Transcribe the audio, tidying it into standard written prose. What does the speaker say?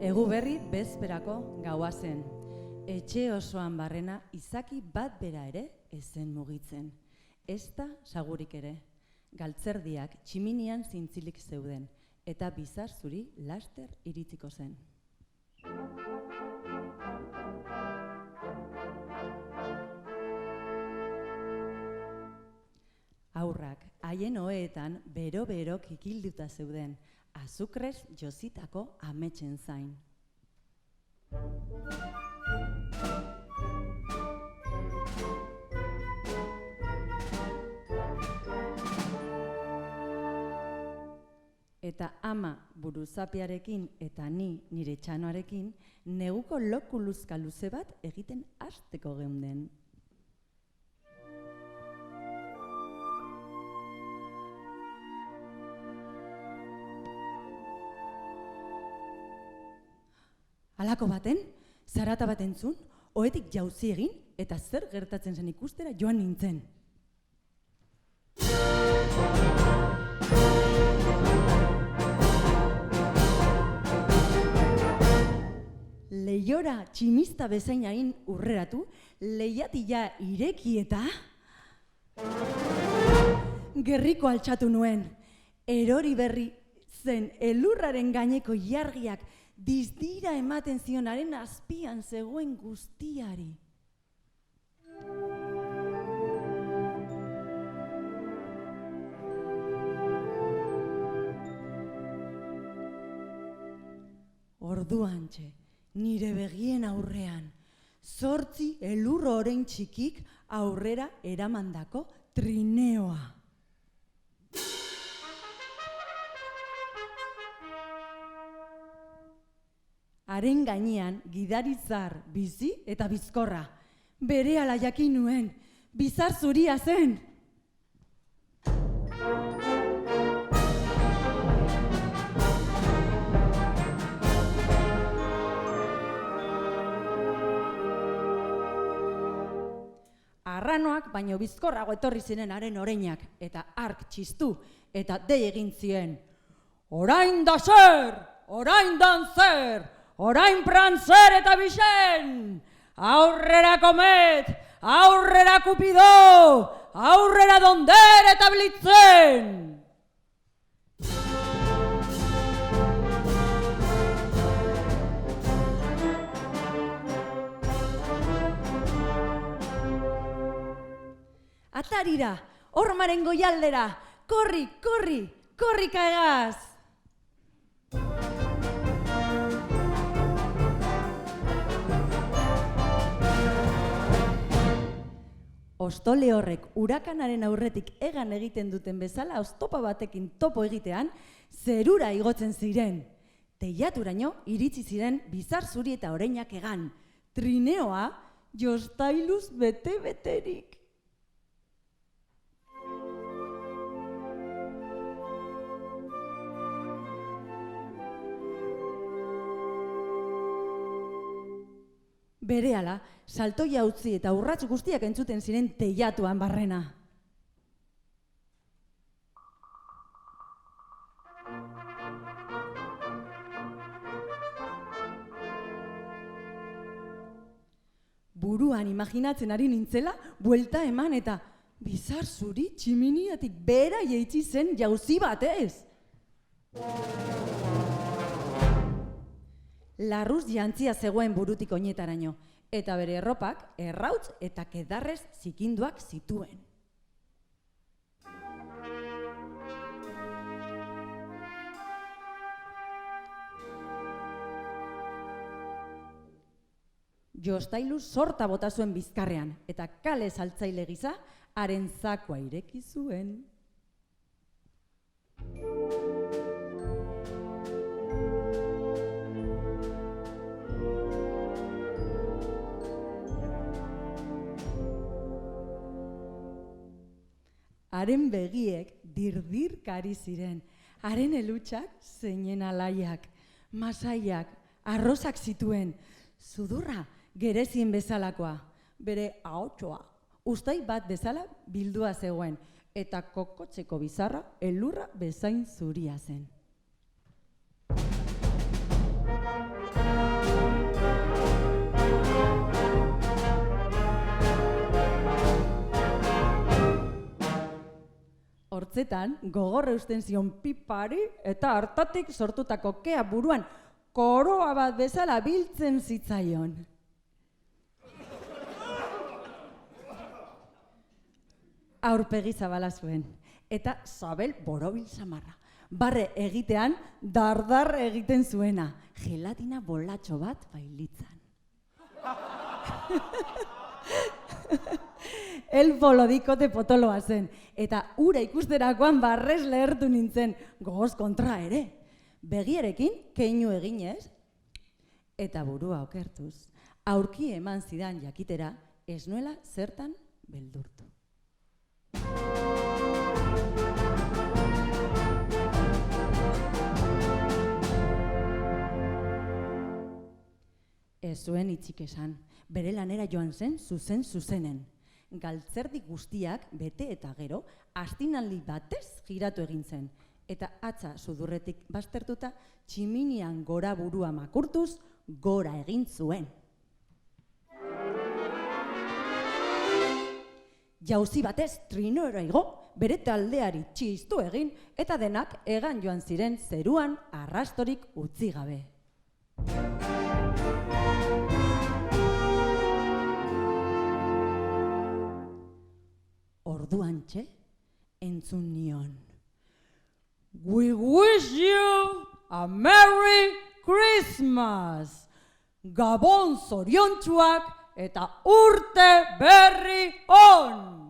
Egu berri bezperako gaua zen. Etxe osoan barrena izaki bat bera ere ezen mugitzen. Ezta sagurik ere. Galtzerdiak tximinian zintzilik zeuden, eta bizar zuri laster iritziko zen. Haurrak haien oheetan bero-bero kikilduta zeuden, azukrez jositako ametsen zain. Eta ama buruzapiarekin eta ni nire txanoarekin neguko lokuluzka luze bat egiten hasteko geunden. Halako baten, zarata bat entzun, ohetik jauzi egin eta zer gertatzen zen ikustera joan nintzen. Leihora tximista bezain hain urreratu, leihatila ireki eta gerriko altxatu nuen. Erori berri zen elurraren gaineko jargiak dizdira ematen zionaren azpian zegoen guztiari. Orduantxe, nire begien aurrean, 8 elur orein txikik aurrera eramandako trineoa. Haren gainean gidarizar bizi eta bizkorra. Berehala jakin nuen, bizar zuria zen. Arranoak baino bizkorrago etorri ziren haren oreinak, eta hark txistu eta dei egin zien. Orain da zer, orain dan zer, orain prantzer eta bixen! Aurrera komet, aurrera kupido, aurrera donder eta blitzen! Atarira, hormaren goialdera, korri, korri, korrika egaz! Ostole horrek urakanaren aurretik egan egiten duten bezala oztopa batekin topo egitean, zerura igotzen ziren. Teilaturaino iritsi ziren bizar zuri eta oreinak egan. Trineoa jostailuz bete-beterik. Berehala, saltoia utzi eta urrats guztiak entzuten ziren teilatuan barrena. Buruan imaginatzen ari nintzela, buelta eman eta bizar zuri tximiniatik bera jaitsi zen jauzi batez. Larruz jantzia zegoen burutik oinetaraino, eta bere erropak errautz eta kedarrez zikinduak zituen. Jostailu sorta bota zuen bizkarrean, eta kale saltzaile gisa haren zakoa ireki zuen. haren begiek dirdirkari ziren, haren elutsak zeinen alaiak, masaiak, arrozak zituen, sudurra gerezien bezalakoa, bere ahotsoa, ustai bat bezala bildua zegoen, eta kokotzeko bizarra elurra bezain zuria zen. Hortzetan, gogorra eusten zion pipari eta hartatik sortutako kea buruan koroa bat bezala biltzen zitzaion. Aurpegi zabala zuen, eta sabel borobil samarra. Barre egitean, dardar egiten zuena, gelatina bolatxo bat bailitzan. Elfo lodikote potoloa zen, eta ura ikusterakoan barrez lehertu nintzen, gogoz kontra ere. Begierekin, keinu eginez, eta burua okertuz, aurki eman zidan jakitera, ez nuela zertan beldurtu. Ez zuen hitzik esan, bere lanera joan zen zuzenen. Galtzerdi guztiak bete eta gero, astinaldi batez giratu egin zen, eta atza sudurretik baztertuta, tximinian gora burua makurtuz, gora egin zuen. Jauzi batez trinora igo, bere taldeari txistu egin, eta denak egan joan ziren zeruan arrastorik utzi gabe. Orduantxe, entzun nion. We wish you a Merry Christmas! Gabon zoriontsuak eta urte berri on!